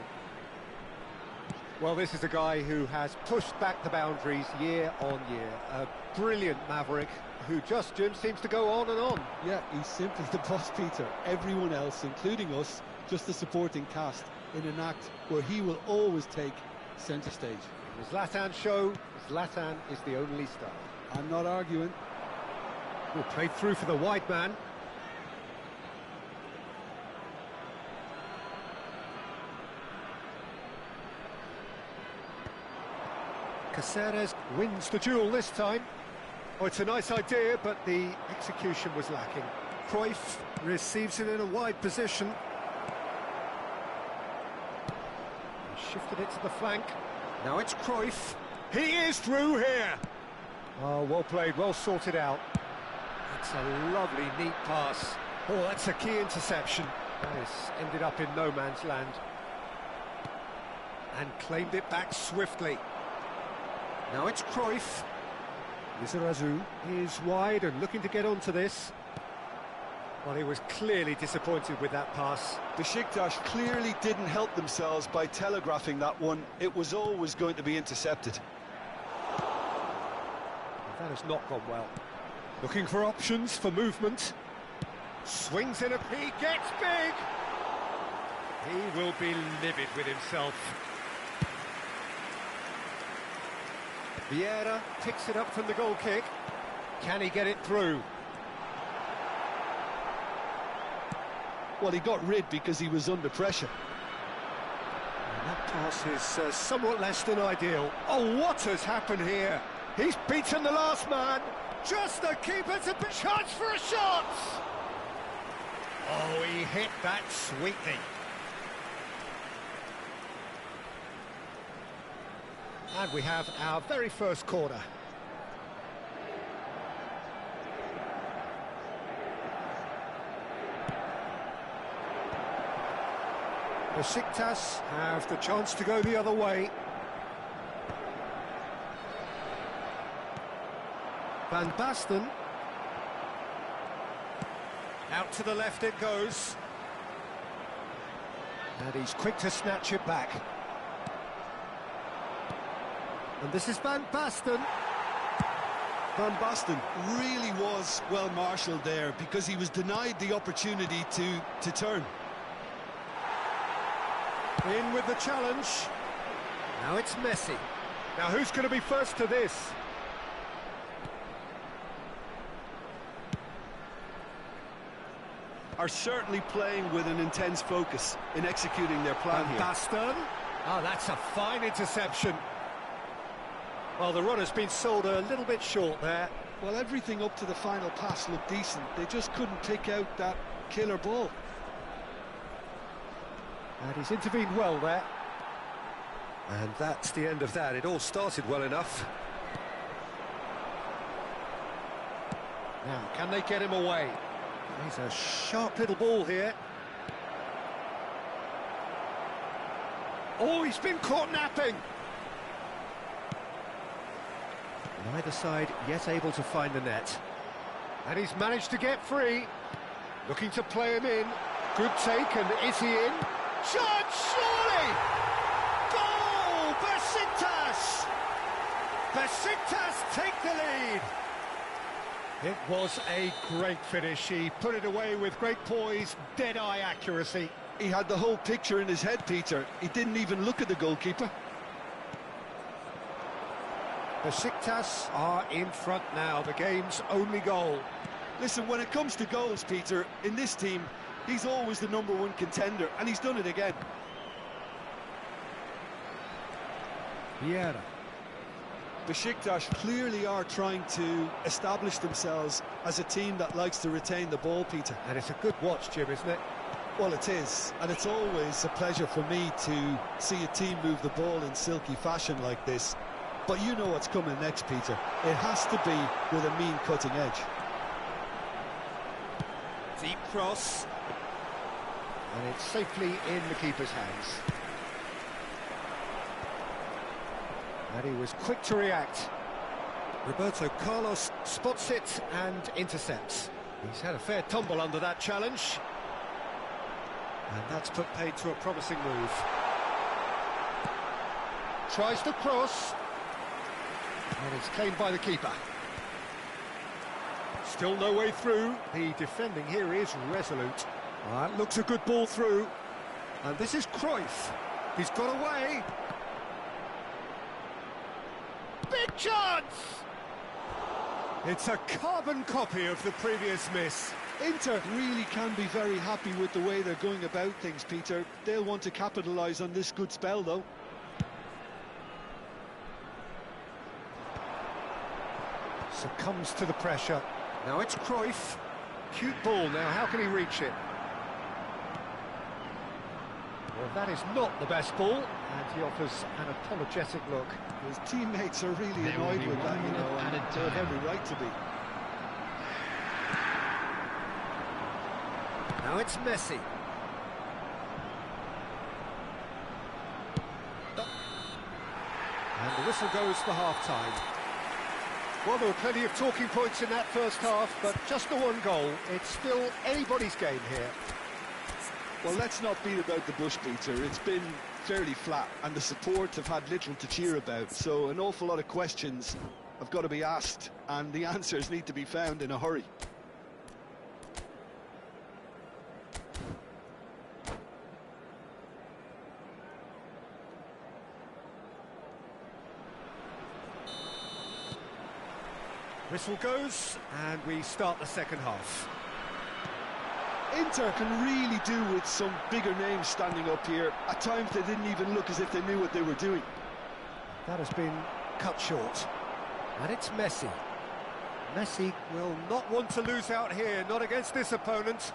Well, this is a guy who has pushed back the boundaries year on year. A brilliant maverick who just, Jim, seems to go on and on. Yeah, he's simply the boss, Peter. Everyone else, including us, just the supporting cast in an act where he will always take centre stage. In the Zlatan show, Zlatan is the only star. I'm not arguing. Well, played through for the wide man. Caceres wins the duel this time. Oh, it's a nice idea, but the execution was lacking. Cruyff receives it in a wide position. He shifted it to the flank. Now it's Cruyff. He is through here. Oh, well played, well sorted out. That's a lovely, neat pass. Oh, that's a key interception. That has ended up in no man's land. And claimed it back swiftly. Now it's Cruyff. Lizarazu is wide and looking to get onto this. Well, he was clearly disappointed with that pass. Besiktas clearly didn't help themselves by telegraphing that one. It was always going to be intercepted. That has not gone well. Looking for options for movement. Swings in he gets big! He will be livid with himself. Vieira picks it up from the goal kick. Can he get it through? Well, he got rid because he was under pressure. And that pass is somewhat less than ideal. Oh, what has happened here? He's beaten the last man. Just the keeper's a chance for a shot. Oh, he hit that sweetly. And we have our very first corner. Besiktas have the chance to go the other way. Van Basten. Out to the left it goes. And he's quick to snatch it back. And this is Van Basten. Van Basten really was well marshalled there because he was denied the opportunity to turn. In with the challenge. Now it's Messi. Now who's going to be first to this? Are certainly playing with an intense focus in executing their plan here. Basten. Oh, that's a fine interception. Well, the runner's been sold a little bit short there. Well, everything up to the final pass looked decent. They just couldn't pick out that killer ball. And he's intervened well there. And that's the end of that. It all started well enough. Now, can they get him away? He's a sharp little ball here. Oh, he's been caught napping. Neither side yet able to find the net. And he's managed to get free. Looking to play him in. Good take, and is he in? Shot, surely! Goal! Besiktas! Besiktas take the lead! It was a great finish. He put it away with great poise, dead-eye accuracy. He had the whole picture in his head, Peter. He didn't even look at the goalkeeper. Besiktas are in front now, the game's only goal. Listen, when it comes to goals, Peter, in this team, he's always the #1 contender, and he's done it again. Vieira. Besiktas clearly are trying to establish themselves as a team that likes to retain the ball, Peter. And it's a good watch, Jim, isn't it? Well, it is, and it's always a pleasure for me to see a team move the ball in silky fashion like this. But you know what's coming next, Peter. It has to be with a mean cutting edge. Deep cross. And it's safely in the keeper's hands. And he was quick to react. Roberto Carlos spots it and intercepts. He's had a fair tumble under that challenge. And that's put paid to a promising move. Tries to cross. And it's claimed by the keeper. Still no way through. The defending here is resolute. That looks a good ball through. And this is Cruyff. He's got away. Big chance! It's a carbon copy of the previous miss. Inter really can be very happy with the way they're going about things, Peter. They'll want to capitalise on this good spell, though. Succumbs to the pressure. Now it's Cruyff. Cute ball now, how can he reach it? Well, that is not the best ball, and he offers an apologetic look. His teammates are really annoyed with that, you know, and they have every right to be. Now it's Messi. And the whistle goes for half-time. Well, there were plenty of talking points in that first half, but just the one goal. It's still anybody's game here. Well, let's not beat about the bush, Peter. It's been fairly flat, and the support have had little to cheer about, so an awful lot of questions have got to be asked, and the answers need to be found in a hurry. Whistle goes, and we start the second half. Inter can really do with some bigger names standing up here. At times they didn't even look as if they knew what they were doing. That has been cut short. And it's Messi. Messi will not want to lose out here, not against this opponent.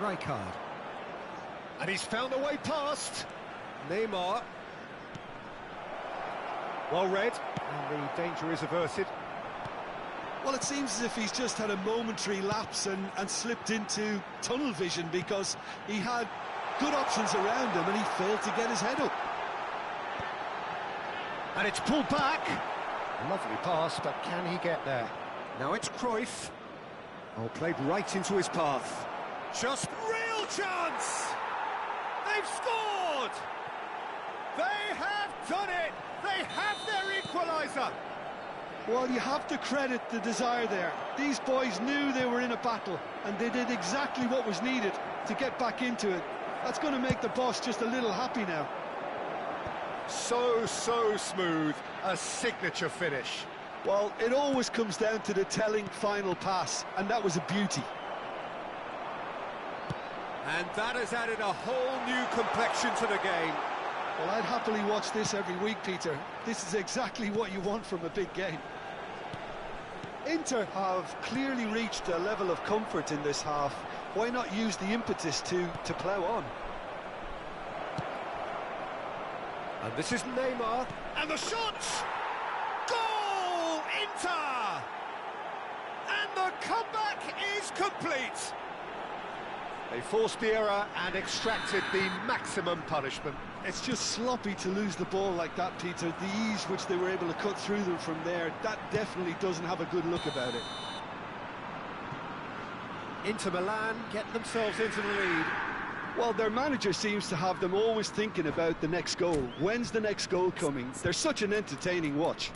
Rijkaard. And he's found a way past. Neymar. Well read, and the danger is averted. Well, it seems as if he's just had a momentary lapse and slipped into tunnel vision, because he had good options around him and he failed to get his head up. And it's pulled back. Lovely pass, but can he get there? Now it's Cruyff. Oh, played right into his path. Just real chance! They've scored! They have done it! They have their equaliser! Well, you have to credit the desire there. These boys knew they were in a battle, and they did exactly what was needed to get back into it. That's going to make the boss just a little happy now. So smooth, a signature finish. Well, it always comes down to the telling final pass, and that was a beauty. And that has added a whole new complexion to the game. Well, I'd happily watch this every week, Peter. This is exactly what you want from a big game. Inter have clearly reached a level of comfort in this half. Why not use the impetus to plough on? And this is Neymar. And the shot! Goal! Inter! And the comeback is complete. They forced the error and extracted the maximum punishment. It's just sloppy to lose the ball like that, Peter. The ease which they were able to cut through them from there, that definitely doesn't have a good look about it. Inter Milan get themselves into the lead. Well, their manager seems to have them always thinking about the next goal. When's the next goal coming? They're such an entertaining watch.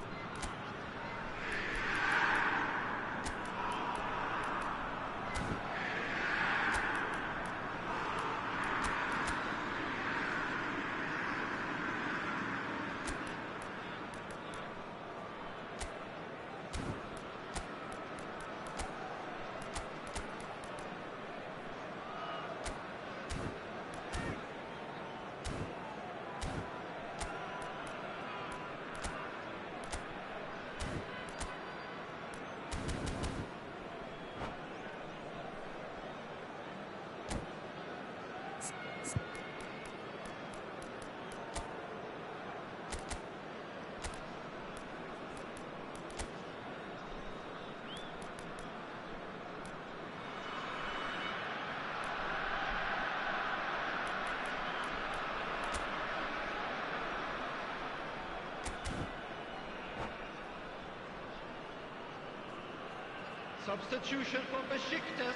Substitution for Besiktas.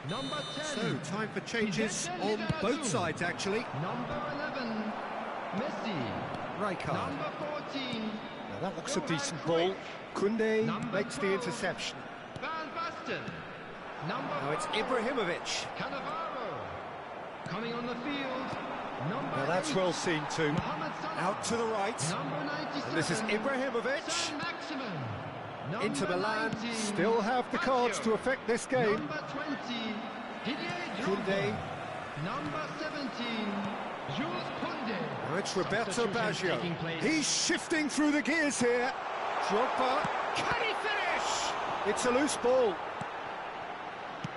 Number 10. So, time for changes on both sides, actually. Number 11, Messi. Rijkaard. Number 14. Now that looks a decent ball. Koundé makes the interception. Van Basten. Number Now it's 4, Ibrahimovic. Cannavaro. Coming on the field. Number Now that's 8, well seen too. Mohamed Salah. Out to the right. Number 97. And this is Ibrahimovic. Saint-Maximin. Inter Milan 19, still have the cards to affect this game. Number 20, Didier Koundé. Number 17, Jules Koundé. Now it's Roberto Substitution taking Baggio. place. He's shifting through the gears here. Drogba. Can he finish? It's a loose ball.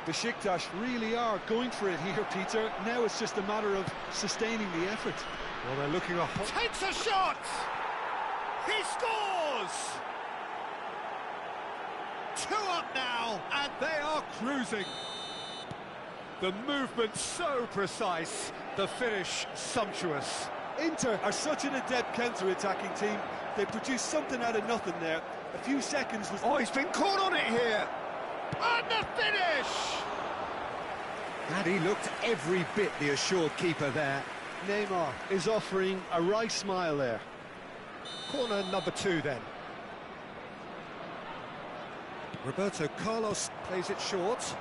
Besiktas really are going for it here, Peter. Now it's just a matter of sustaining the effort. Well, they're looking a takes a shot. He scores. 2 up now, and they are cruising. The movement so precise, the finish sumptuous. Inter are such an adept counter-attacking team. They produced something out of nothing there. A few seconds was... Oh, he's been caught on it here. And the finish! And he looked every bit the assured keeper there. Neymar is offering a wry smile there. Corner number 2 then. Roberto Carlos plays it short.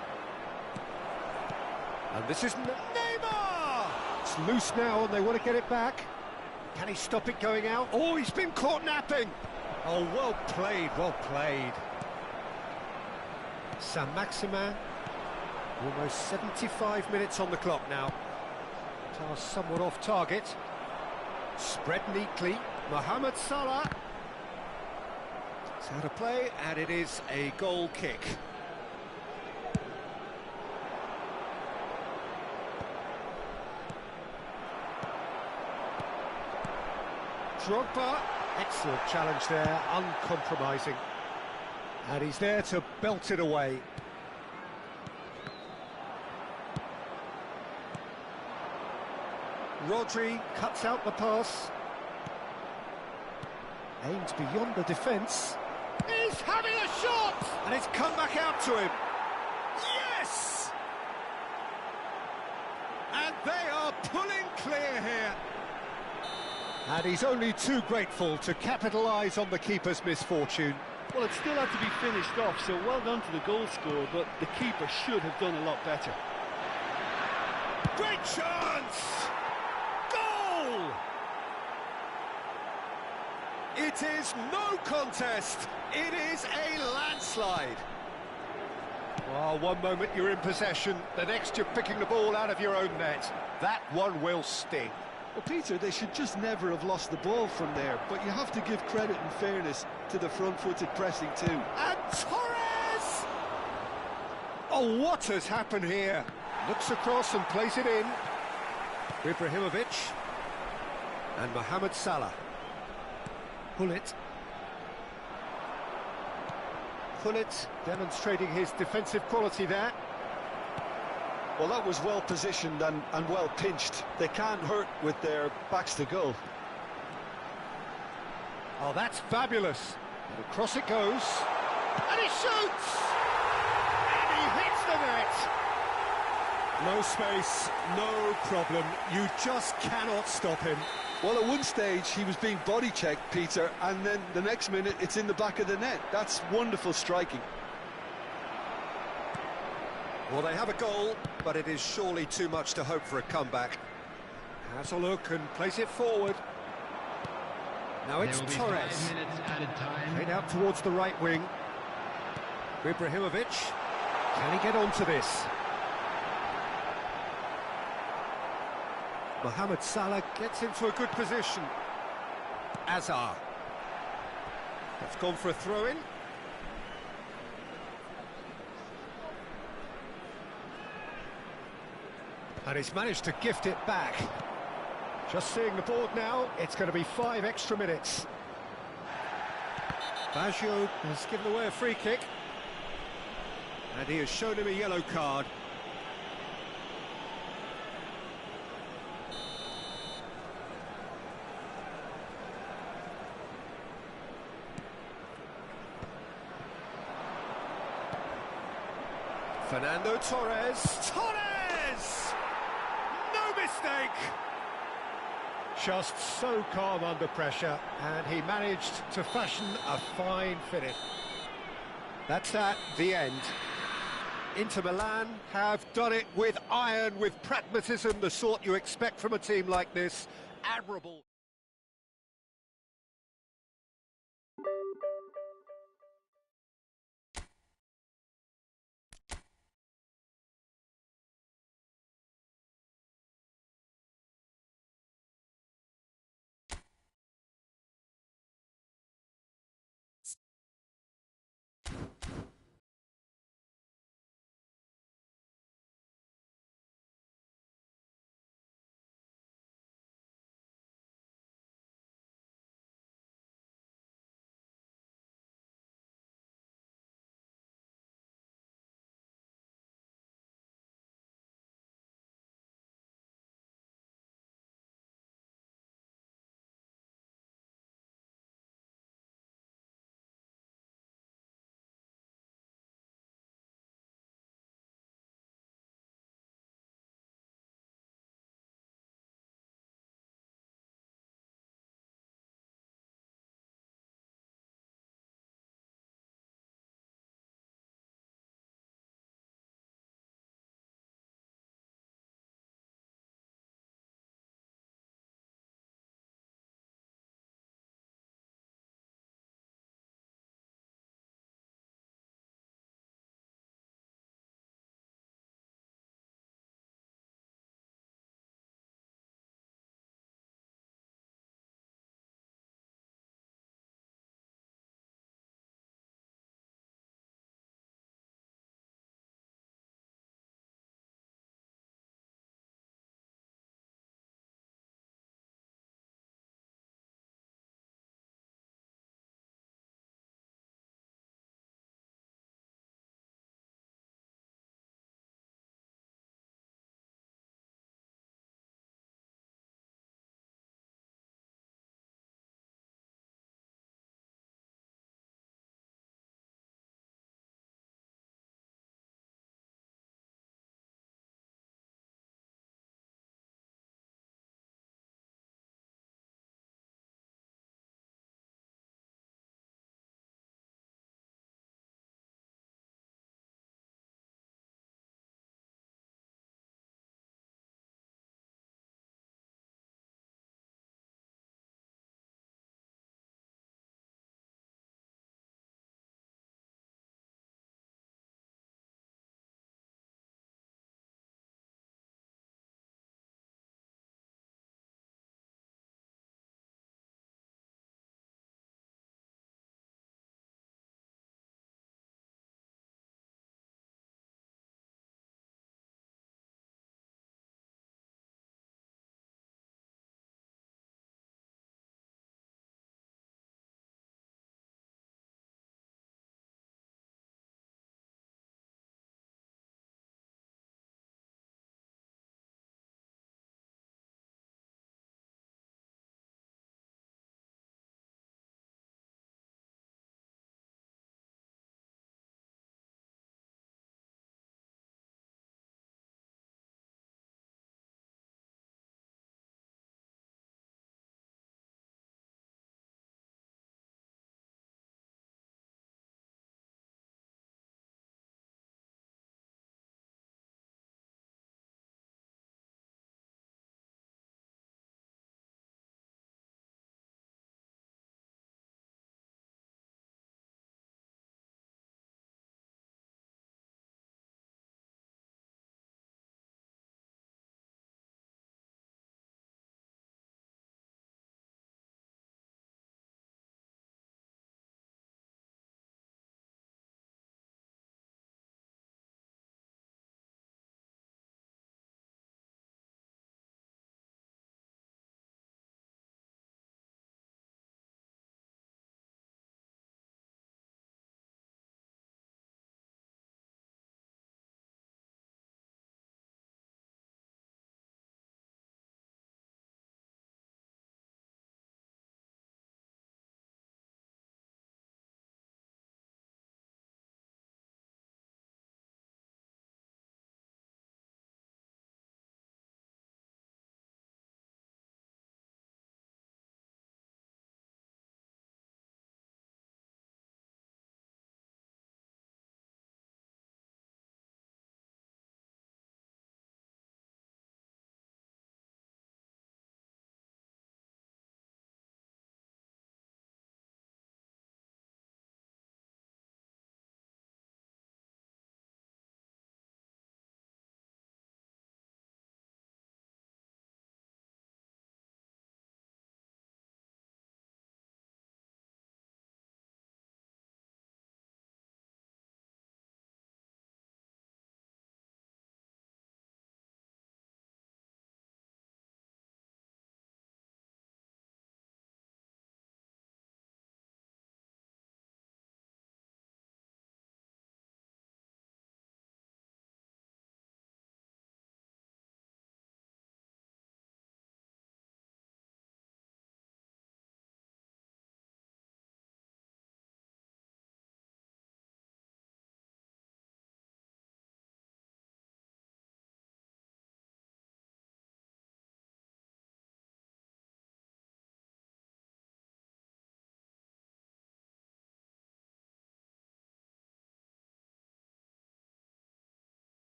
And this is Neymar! It's loose now and they want to get it back. Can he stop it going out? Oh, he's been caught napping. Oh, well played, well played. Saint-Maximin, almost 75 minutes on the clock now. Task somewhat off target. Spread neatly. Mohamed Salah. It's out of play, and it is a goal kick. Drogba, excellent challenge there, uncompromising. And he's there to belt it away. Rodri cuts out the pass. Aims beyond the defence. He's having a shot! And it's come back out to him. Yes! And they are pulling clear here. And he's only too grateful to capitalise on the keeper's misfortune. Well, it still had to be finished off, so well done to the goal scorer, but the keeper should have done a lot better. Great chance! Goal! It is no contest. It is a landslide. Well, one moment you're in possession, the next you're picking the ball out of your own net. That one will sting. Well, Peter, they should just never have lost the ball from there, but you have to give credit and fairness to the front-footed pressing too. And Torres! Oh, what has happened here? Looks across and plays it in. Ibrahimovic. And Mohamed Salah. Gullit. Gullit demonstrating his defensive quality there. Well, that was well positioned and well pinched. They can't hurt with their backs to goal. Oh, that's fabulous. And across it goes. And he shoots! And he hits the net! No space, no problem. You just cannot stop him. Well, at one stage, he was being body-checked, Peter, and then the next minute, it's in the back of the net. That's wonderful striking. Well, they have a goal, but it is surely too much to hope for a comeback. Has a look and plays it forward. Now it's Torres. Played out towards the right wing. Ibrahimovic. Can he get onto this? Mohamed Salah gets into a good position. Azar. That's gone for a throw-in. And he's managed to gift it back. Just seeing the board now, it's going to be 5 extra minutes. Baggio has given away a free kick. And he has shown him a yellow card. Fernando Torres. Torres! No mistake! Just so calm under pressure, and he managed to fashion a fine finish. That's that, the end. Inter Milan have done it with iron, with pragmatism, the sort you expect from a team like this. Admirable.